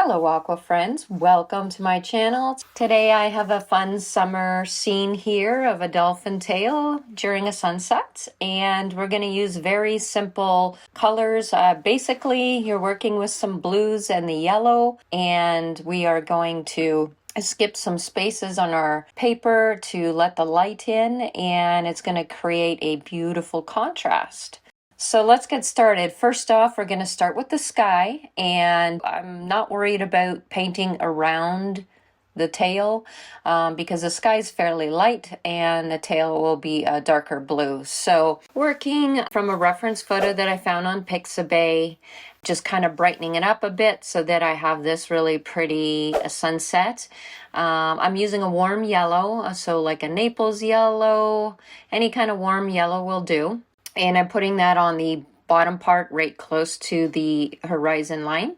Hello aqua friends, welcome to my channel. Today I have a fun summer scene here of a dolphin tail during a sunset, and we're going to use very simple colors. Basically you're working with some blues and the yellow, and we are going to skip some spaces on our paper to let the light in, and it's going to create a beautiful contrast. So let's get started. First off, we're going to start with the sky, and I'm not worried about painting around the tail because the sky is fairly light and the tail will be a darker blue. So working from a reference photo that I found on Pixabay, just kind of brightening it up a bit so that I have this really pretty sunset. I'm using a warm yellow, so like a Naples yellow, any kind of warm yellow will do. And I'm putting that on the bottom part right close to the horizon line.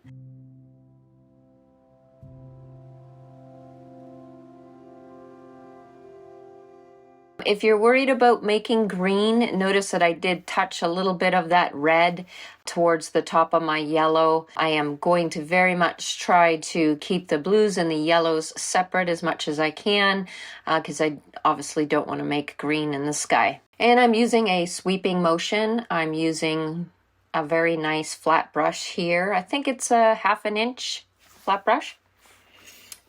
If you're worried about making green, notice that I did touch a little bit of that red towards the top of my yellow. I am going to very much try to keep the blues and the yellows separate as much as I can because I obviously don't want to make green in the sky. And I'm using a sweeping motion. I'm using a very nice flat brush here. I think it's a 1/2 inch flat brush.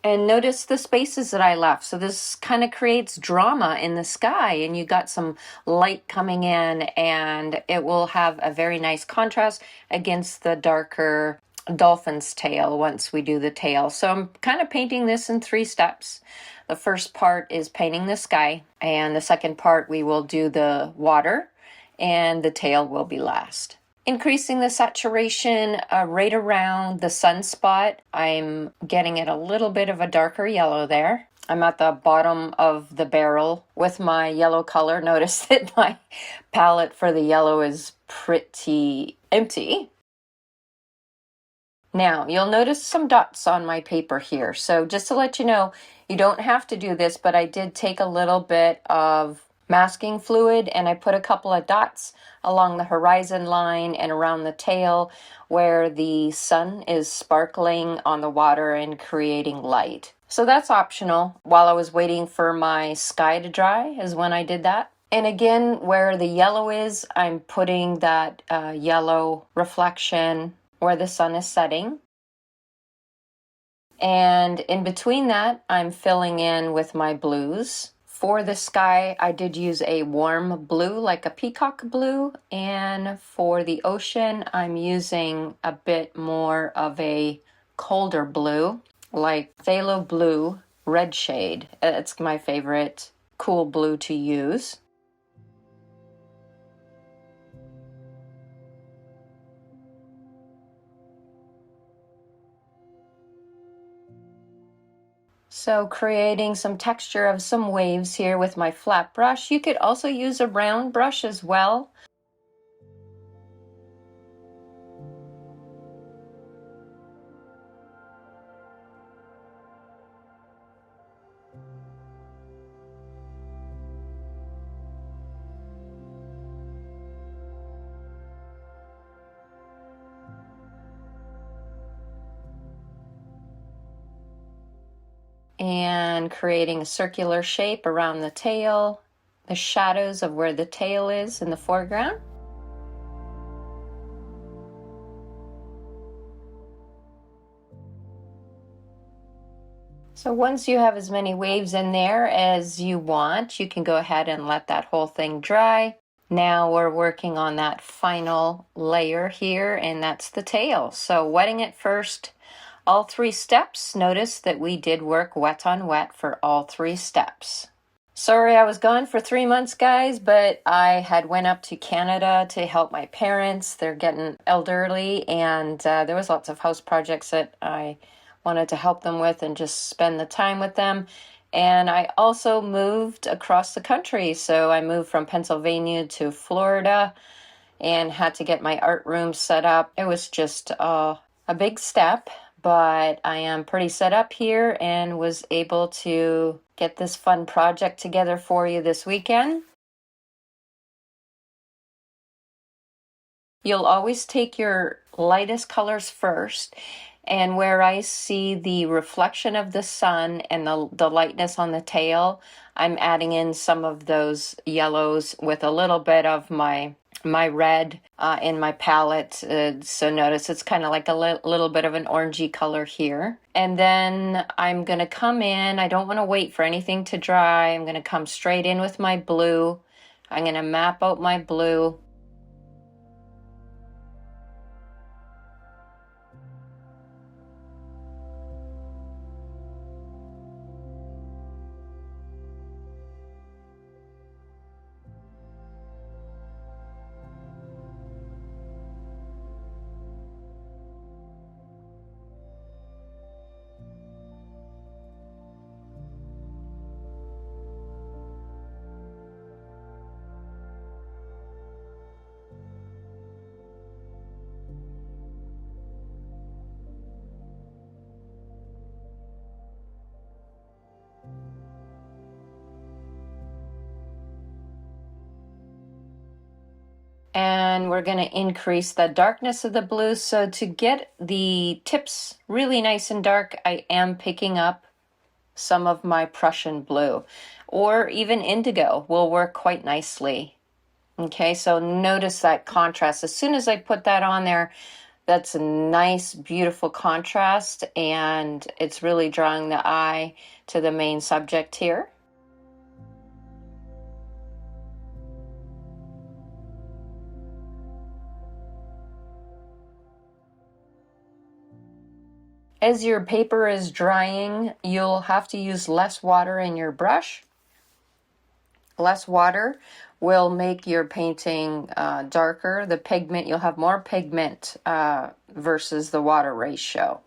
And notice the spaces that I left. So this kind of creates drama in the sky, and you got some light coming in, and it will have a very nice contrast against the darker dolphin's tail once we do the tail. So I'm kind of painting this in 3 steps. The first part is painting the sky, and the second part we will do the water, and the tail will be last. Increasing the saturation right around the sunspot. I'm getting it a little bit of a darker yellow there. I'm at the bottom of the barrel with my yellow color. Notice that my palette for the yellow is pretty empty. Now, you'll notice some dots on my paper here. So just to let you know, you don't have to do this, but I did take a little bit of masking fluid and I put a couple of dots along the horizon line and around the tail where the sun is sparkling on the water and creating light. So that's optional. While I was waiting for my sky to dry is when I did that. And again, where the yellow is, I'm putting that yellow reflection where the sun is setting. And in between that, I'm filling in with my blues. For the sky, I did use a warm blue, like a peacock blue. And for the ocean, I'm using a bit more of a colder blue, like phthalo blue, red shade. It's my favorite cool blue to use. So creating some texture of some waves here with my flat brush. You could also use a round brush as well. And creating a circular shape around the tail, the shadows of where the tail is in the foreground. So once you have as many waves in there as you want, you can go ahead and let that whole thing dry. Now we're working on that final layer here, and that's the tail. So wetting it first. All 3 steps, notice that we did work wet on wet for all 3 steps. Sorry I was gone for 3 months, guys, but I had went up to Canada to help my parents. They're getting elderly, and there was lots of house projects that I wanted to help them with and just spend the time with them. And I also moved across the country. So I moved from Pennsylvania to Florida and had to get my art room set up. It was just a big step. But I am pretty set up here and was able to get this fun project together for you this weekend. You'll always take your lightest colors first And where I see the reflection of the sun and the lightness on the tail, I'm adding in some of those yellows with a little bit of my red in my palette. So notice it's kind of like a little bit of an orangey color here. And then I'm going to come in. I don't want to wait for anything to dry. I'm going to come straight in with my blue. I'm going to map out my blue. And we're going to increase the darkness of the blue. So to get the tips really nice and dark, I am picking up some of my Prussian blue, or even indigo will work quite nicely. Okay, so notice that contrast. As soon as I put that on there, that's a nice, beautiful contrast, and it's really drawing the eye to the main subject here. As your paper is drying, you'll have to use less water in your brush. Less water will make your painting darker. The pigment, you'll have more pigment versus the water ratio.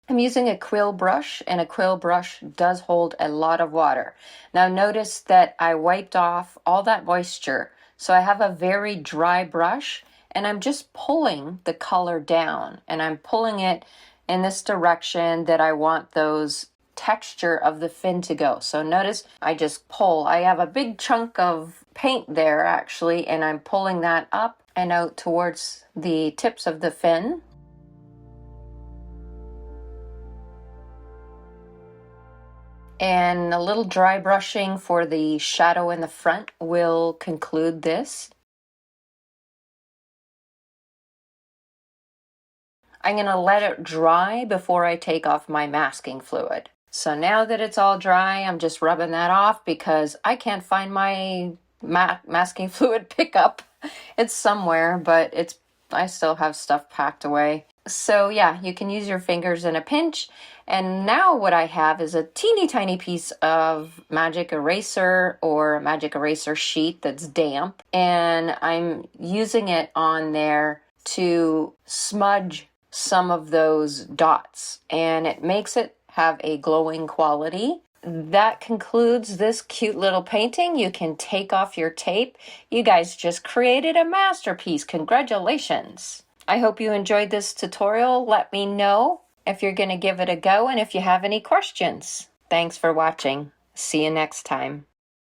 I'm using a quill brush, and a quill brush does hold a lot of water. Now notice that I wiped off all that moisture. So I have a very dry brush, and I'm just pulling the color down, and I'm pulling it in this direction that I want those texture of the fin to go. So notice I just pull. I have a big chunk of paint there actually, and I'm pulling that up and out towards the tips of the fin. And a little dry brushing for the shadow in the front will conclude this. I'm going to let it dry before I take off my masking fluid. So now that it's all dry, I'm just rubbing that off because I can't find my masking fluid pickup. It's somewhere, but I still have stuff packed away. So yeah, you can use your fingers in a pinch. And now what I have is a teeny tiny piece of magic eraser or a magic eraser sheet that's damp. And I'm using it on there to smudge some of those dots, and it makes it have a glowing quality. That concludes this cute little painting. You can take off your tape. You guys just created a masterpiece. Congratulations. I hope you enjoyed this tutorial. Let me know if you're going to give it a go and if you have any questions. Thanks for watching. See you next time.